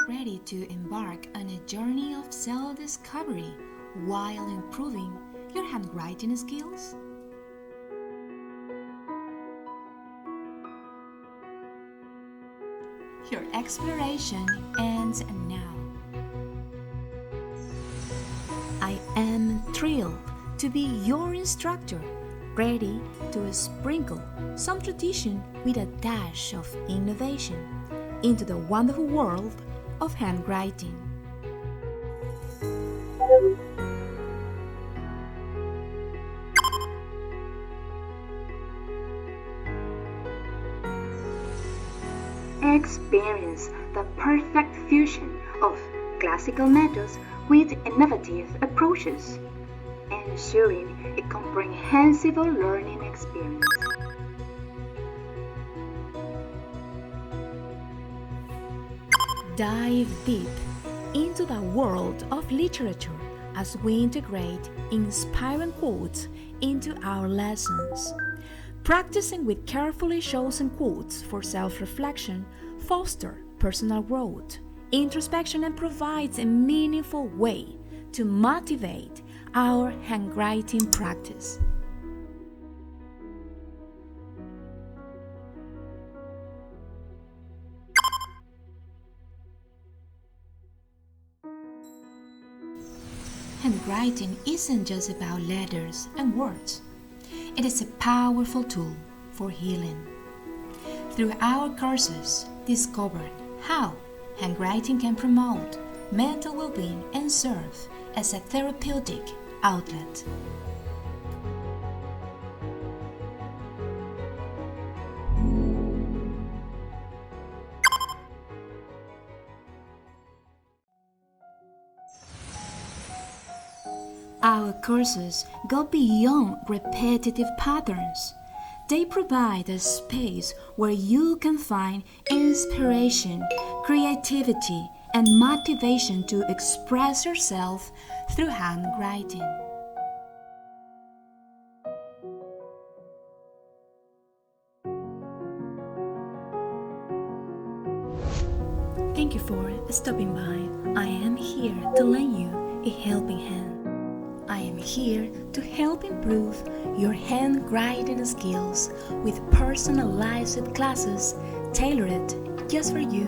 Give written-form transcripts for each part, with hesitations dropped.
ready to embark on a journey of self-discovery while improving your handwriting skills? Your exploration ends now. I am thrilled to be your instructor, ready to sprinkle some tradition with a dash of innovation into the wonderful world of handwriting. Experience the perfect fusion of classical methods with innovative approaches, ensuring a comprehensive learning experience. Dive deep into the world of literature as we integrate inspiring quotes into our lessons. Practicing with carefully chosen quotes for self-reflection fosters personal growth, introspection, and provides a meaningful way to motivate our handwriting practice. Handwriting isn't just about letters and words. It is a powerful tool for healing. Through our courses, discover how handwriting can promote mental well-being and serve as a therapeutic outlet. Our courses go beyond repetitive patterns. They provide a space where you can find inspiration, creativity, and motivation to express yourself through handwriting. Thank you for stopping by. I am here to lend you a helping hand. I am here to help improve your handwriting skills with personalized classes tailored just for you.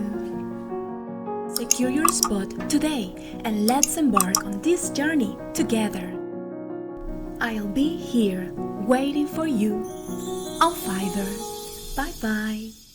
Secure your spot today and let's embark on this journey together. I'll be here waiting for you on Fiverr. Bye bye.